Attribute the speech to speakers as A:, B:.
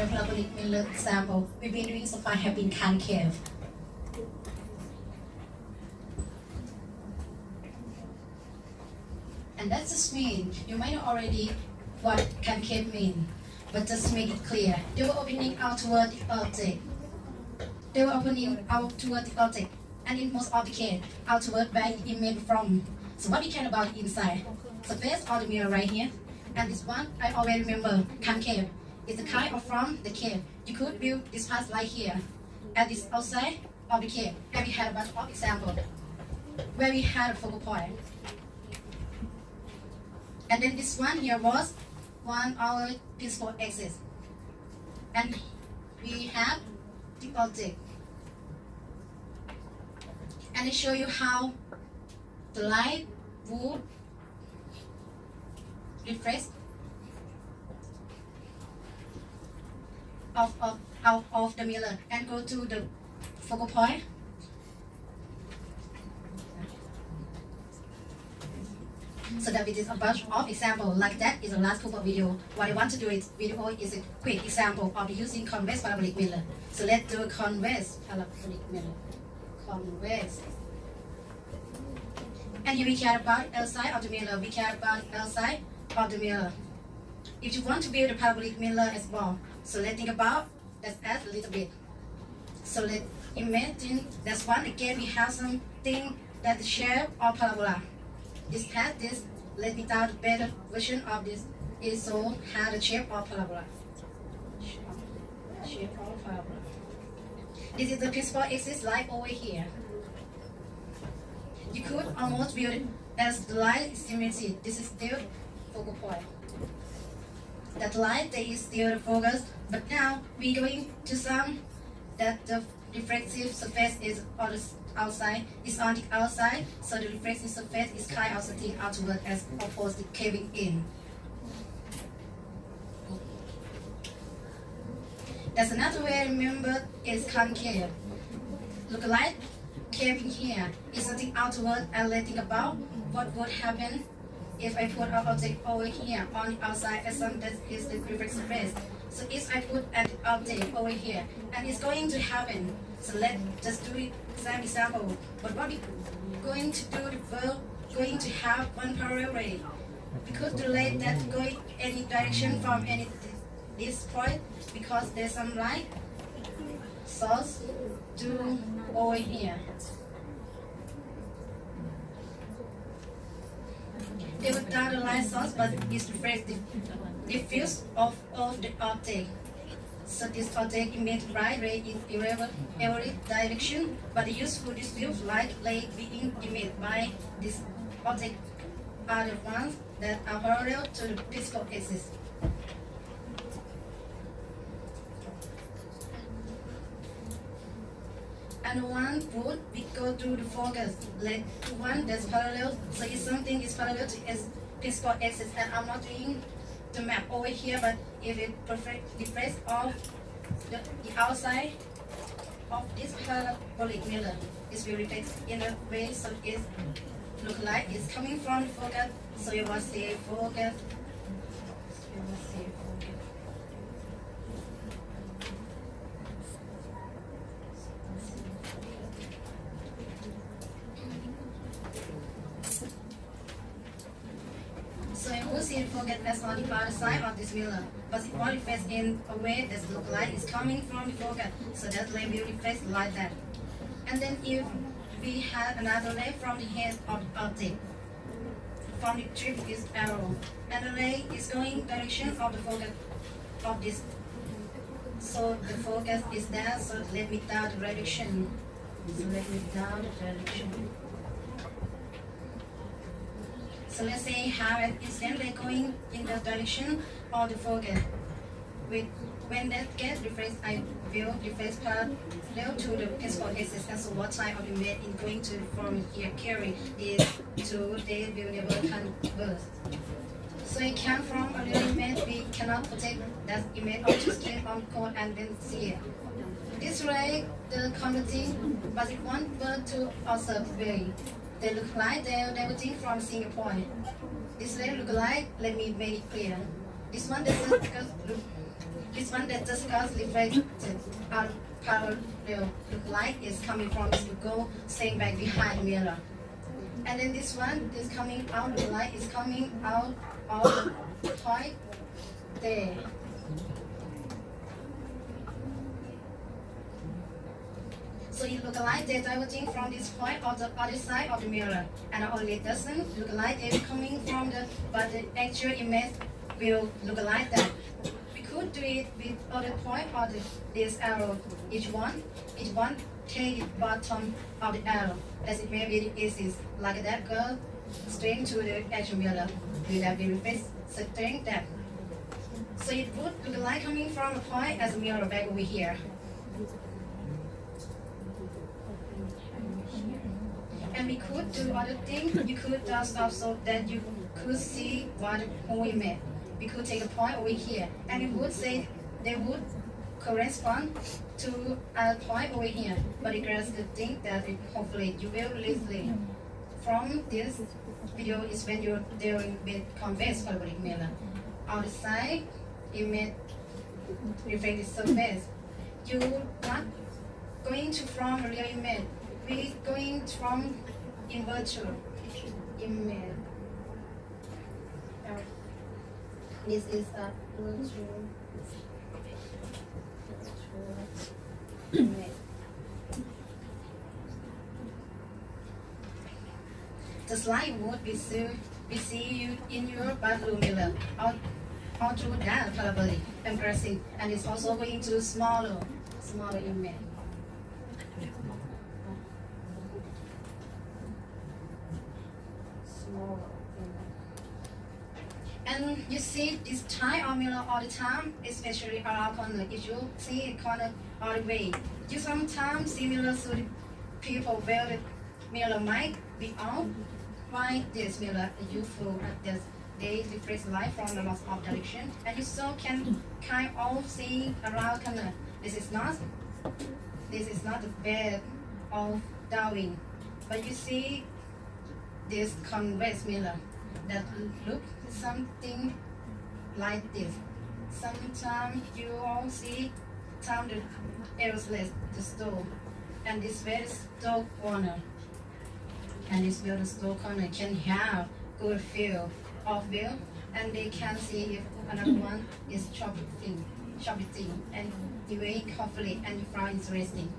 A: the parabolic mirror example we've been doing so far have been concave. And that just means you might know already what concave means, but just to make it clear, they were opening out toward the object. They were opening out toward the object, and in most of the case, out toward where it made from. So what we care about inside? Surface of the mirror right here, and this one I always remember, concave. It's the kind of from the cave. You could view this part right here, at this outside of the cave, and we had a bunch of examples where we had a focal point. And then this one here was our principal axis. And we have the object. And I show you how the light would reflect out of the mirror and go to the focal point. So that it is a bunch of examples like that is the last couple of video. What I want to do is video is a quick example of using convex parabolic mirror. So let's do a convex parabolic mirror. Convex. And here we care about outside of the mirror. We care about outside of the mirror. If you want to build a parabolic mirror as well, so let's think about let's add a little bit. So let's imagine that's one again we have something that the shape of parabola. This, let me down a better version of this is so have the shape of parabola. Shape of parabola. This is the principal axis line over here. You could almost view it as the line symmetry. This is still focal point. That line there is still the focus, but now we're going to some that the reflective surface is on the outside, is on the outside, so the reflective surface is kind of sitting outward as opposed to caving in. That's another way to remember is concave. Look like caving here is something outward and letting about what would happen if I put an object over here on the outside as some that is the reflective surface. So if I put an object over here, and it's going to happen. So let's just do it same example. But what we're going to do, we're going to have one parallel ray. We could delay that going any direction from any this point because there's some light source to over here. They would down the light source, but it's reflective diffuse of the object. So this object emits bright ray in every direction, but the useful diffuse light ray being emitted by this object are the ones that are parallel to the principal axis. And one would we go to the focus, like one that's parallel. So if something is parallel to its principal axis, and I'm not doing the map over here, but if it perfectly reflects off the outside of this parabolic mirror, it will reflect in a way so it look like it's coming from the focus. So you must see focus. You must see focus. So you will see the focus as on the other side of this mirror, but it only reflects in a way that looks like it's coming from the focus, so that ray will reflect like that. And then if we have another ray from the head of the object, from the tip is arrow, and the ray is going direction of the focus of this. So the focus is there, so let me down the direction. So let me down the direction. So let's say have an instant ray going in the direction of the focus. When that gets reflected, I will reflect parallel to the principal axis. And so what type of image is going to form here carry is to they will never converge. So it can from a real image we cannot protect that image or just click on code and then see it. This ray the converging, but it won't burn to observe way. They look like they're diverging from a single point. This ray look like, let me make it clear. This one doesn't because This one that just got reflected on parallel look like is coming from is to go staying back behind the mirror. And then this one is coming out the light is coming out of the point there. So it look like they're diverging from this point of the other side of the mirror, and only it doesn't look like they're coming from the, but the actual image will look like that. We could do it with other point of this arrow. Each one take the bottom of the arrow, as it may be the easiest, like that girl straight to the actual mirror. With that very face, straight that. So it would look like coming from a point as a mirror back over here. And we could do other things. You could just also that you could see what whole image. We could take a point over here, and we would say they would correspond to a point over here. But the girls could think that hopefully you will listen from this video is when you're dealing with convex parabolic mirror. On the side, image reflected surface. You're not going to from a real image. We're going from virtual image. This is a virtual image. Just like would we see you in your bathroom mirror, all through that parabolic and pressing, and it's also going to smaller image. And you see this type of mirror all the time, especially around corner. If you see a corner all the way, you sometimes see mirrors to the people where the mirror might be out. Why this mirror is useful at this? They reflect light from the lots of direction, and you so can kind of see around corner. This is not the bed of Darwin, but you see this convex mirror that look something like this. Sometimes you all see some the aerospace, the stove, and this very stove corner. And this very stove corner can have good feel of view, and they can see if another one is shopping, and the way hopefully and find interesting.